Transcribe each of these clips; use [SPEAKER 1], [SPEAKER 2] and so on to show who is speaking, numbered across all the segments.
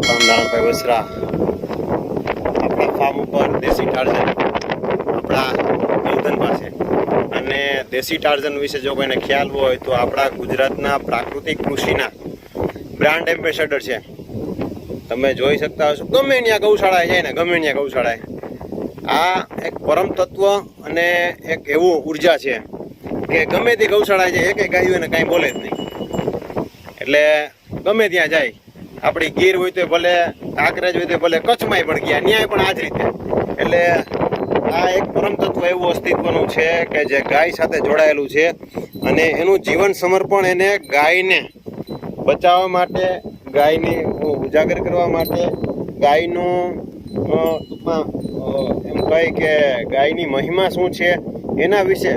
[SPEAKER 1] નામ નારાયણભાઈ વસરા. આપણા ફાર્મ ઉપર દેશી ટાર્ઝન આપણા ગૌધન પાસે. અને દેશી ટાર્ઝન વિશે જો કોઈને ખ્યાલ હોય તો આપણા ગુજરાતના પ્રાકૃતિક કૃષિના બ્રાન્ડ એમ્બેસેડર છે. તમે જોઈ શકતા હશો ગમે ત્યાં ગૌશાળાએ જાય ને, ગમે ત્યાં ગૌશાળાએ આ એક પરમ તત્વ અને એક એવું ઉર્જા છે કે ગમે તે ગૌશાળાએ જાય એક ગાયું એને કાંઈ બોલે જ નહીં. એટલે ગમે ત્યાં જાય, આપણી ગીર હોય તો ભલે, કાંકરેજ હોય તો ભલે, કચ્છમાંય પણ ગયા ન્યાય પણ આ જ રીતે. એટલે આ એક પરમ તત્વ એવું અસ્તિત્વનું છે કે જે ગાય સાથે જોડાયેલું છે અને એનું જીવન સમર્પણ એને ગાયને બચાવવા માટે, ગાયને ઉજાગર કરવા માટે, ગાયનું ટૂંકમાં એમ કહે કે ગાયની મહિમા શું છે એના વિશે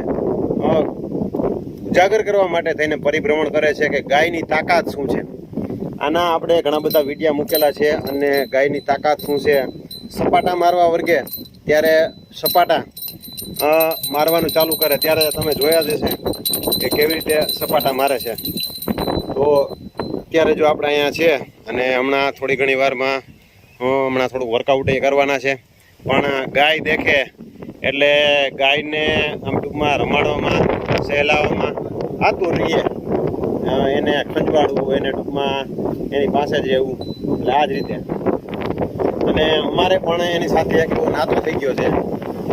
[SPEAKER 1] ઉજાગર કરવા માટે થઈને પરિભ્રમણ કરે છે કે ગાયની તાકાત શું છે. આના આપણે ઘણા બધા વિડીયા મૂકેલા છે અને ગાયની તાકાત શું છે. સપાટા મારવા વર્ગે ત્યારે સપાટા મારવાનું ચાલુ કરે ત્યારે તમે જોયા જ હશે કે કેવી રીતે સપાટા મારે છે. તો અત્યારે જો આપણે અહીંયા છે અને હમણાં થોડી ઘણી વારમાં હમણાં થોડું વર્કઆઉટ એ કરવાના છે. પણ ગાય દેખે એટલે ગાયને આમ ટૂંકમાં રમાડવામાં, સહેલાવવામાં આતુર રહીએ, એને ખંજવાળવું, એને ટૂંકમાં એની પાસે જ રહેવું. એટલે આ જ રીતે. અને અમારે પણ એની સાથે એક એવો નાતો થઈ ગયો છે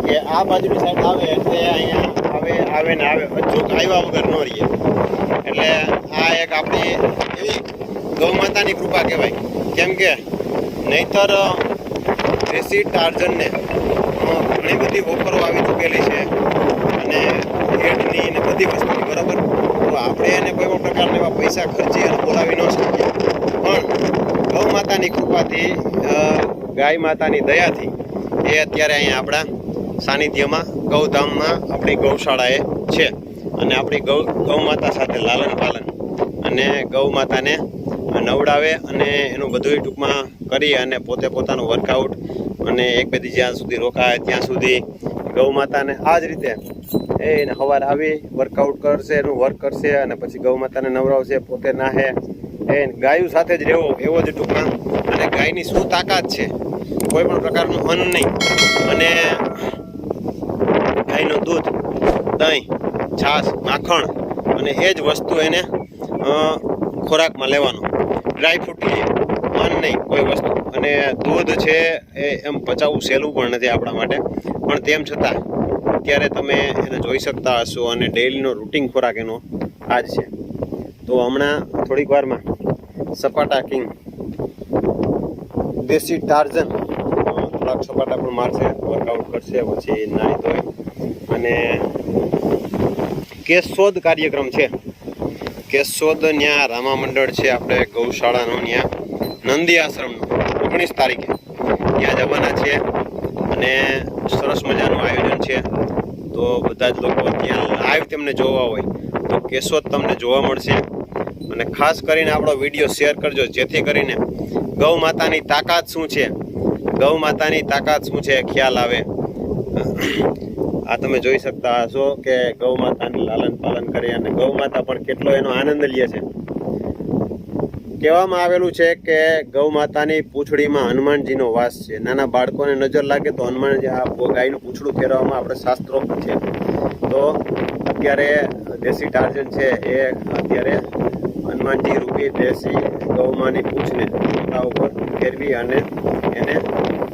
[SPEAKER 1] કે આ બાજુની સાઈડ આવે એટલે અહીંયા આવે ને આવે, અચૂક આવ્યા વગર ન રહીએ. એટલે આ એક આપણી એવી ગૌ માતાની કૃપા કહેવાય. કેમ કે નહીંતર દેશી ટાર્ઝનને ઘણી બધી ઓફરો આવી ચૂકેલી છે અને એડની ને બધી વસ્તુની, બરાબર. તો આપણે એને કોઈ પણ પ્રકારના એવા પૈસા ખર્ચી અને બોલાવી ન શકીએ. પણ ગૌ માતાની કૃપાથી, ગાય માતાની દયાથી એ અત્યારે અહીંયા આપણા સાનિધ્યમાં ગૌધામમાં આપણી ગૌશાળાએ છે. અને આપણી ગૌ માતા સાથે લાલન પાલન અને ગૌ માતાને નવડાવે અને એનું બધું ટૂંકમાં કરી અને પોતે પોતાનું વર્કઆઉટ અને એક બે દી જ્યાં સુધી રોકાય ત્યાં સુધી ગૌ માતાને આ જ રીતે એને સવારે આવી વર્કઆઉટ કરશે, એનું વર્ક કરશે અને પછી ગૌ માતાને નવડાવશે, પોતે નાહે. એ ગાયું સાથે જ રહેવો એવો જ ટૂંકમાં. અને ગાયની શું તાકાત છે, કોઈ પણ પ્રકારનું અન્ન નહીં અને ગાયનું દૂધ, દહીં, છાશ, માખણ અને એ જ વસ્તુ એને ખોરાકમાં લેવાનો. ડ્રાયફ્રૂટ લઈએ, અન્ન નહીં કોઈ વસ્તુ. અને દૂધ છે એ એમ પચાવવું સહેલું પણ નથી આપણા માટે. પણ તેમ છતાં અત્યારે તમે એને જોઈ શકતા હશો અને ડેઈલીનો રૂટિન ખોરાક એનો આ જ છે. તો હમણાં થોડીક વારમાં સપાટા કિંગ દેશી ટાર્ઝન થોડાક સપાટા પણ મારશે, વર્કઆઉટ કરશે, પછી નાહી ધોઈ અને કેશોદ કાર્યક્રમ છે. કેશોદ ત્યાં રામા મંડળ છે આપણે ગૌશાળાનું, ત્યાં નંદી આશ્રમનું 19 તારીખે ત્યાં જવાના છે અને સરસ મજાનું આયોજન છે. તો બધા જ લોકો ત્યાં લાઈવ તેમને જોવા હોય તો કેશોદ તમને જોવા મળશે. અને ખાસ કરીને આપણો વિડીયો શેર કરજો જેથી કરીને ગૌ માતાની તાકાત શું છે, ગૌ માતાની તાકાત શું છે ખ્યાલ આવે. આ તમે જોઈ શકતા હશો કે ગૌ માતાનું લાલન પાલન કરી અને ગૌ માતા પણ કેટલો એનો આનંદ લે છે. કહેવામાં આવેલું છે કે ગૌ માતાની પૂંછડીમાં હનુમાનજીનો વાસ છે. નાના બાળકોને નજર લાગે તો હનુમાનજી આ ગાયનું પૂંછડું ફેરવવામાં આપણે શાસ્ત્રોક્ત છે. તો અત્યારે દેશી ટાર્ઝન છે એ અત્યારે હનુમાનજી રૂપી દેશી ગૌમાની પૂંછને પોતા ઉપર ફેરવી અને એને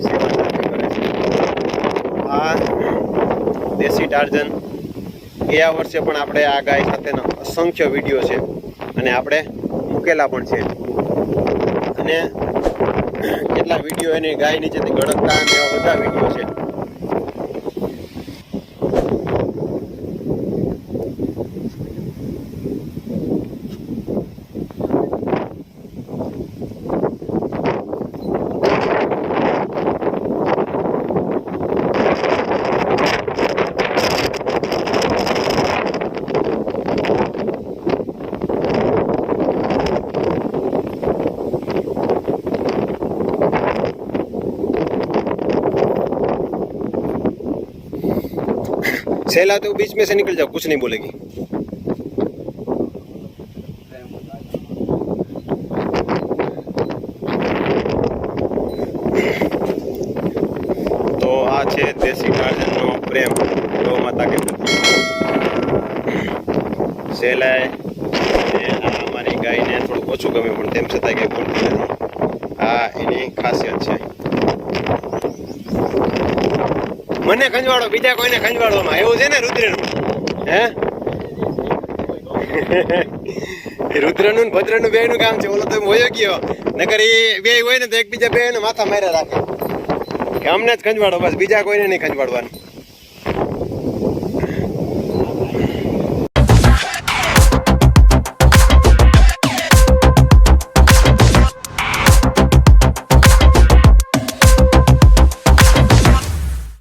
[SPEAKER 1] સેવા કરે છે. આ દેશી ટાર્ઝન ગયા વર્ષે પણ આપણે આ ગાય સાથેનો અસંખ્ય વિડીયો છે અને આપણે મૂકેલા પણ છે. અને કેટલા વિડીયો એની ગાય નીચેથી ગળકતા અને એવા બધા વિડીયો છે. सहला तो बीच में से निकल जाओ, कुछ नहीं बोलेगी। છે દેશી ગાર્ડનનો પ્રેમ ગૌ માતા કે પ્રતિ સહેલાય અને આ અમારી ગાયને થોડું ઓછું ગમે પણ તેમ છતાં કંઈ બોલતી નથી. આ એની ખાસિયત છે. મને ખંજવાળો, બીજા કોઈને ખંજવાળવામાં એવું છે ને રુદ્રનું? હે એ રુદ્રનું ને ભદ્રનું બેયનું કામ છે. ઓલો તો હોયો ગયો, નકર એ બે હોય ને તો એકબીજા બે માથા માર્યા રાખે કે અમને જ ખંજવાળો, બસ બીજા કોઈને નહીં ખંજવાળવાનું.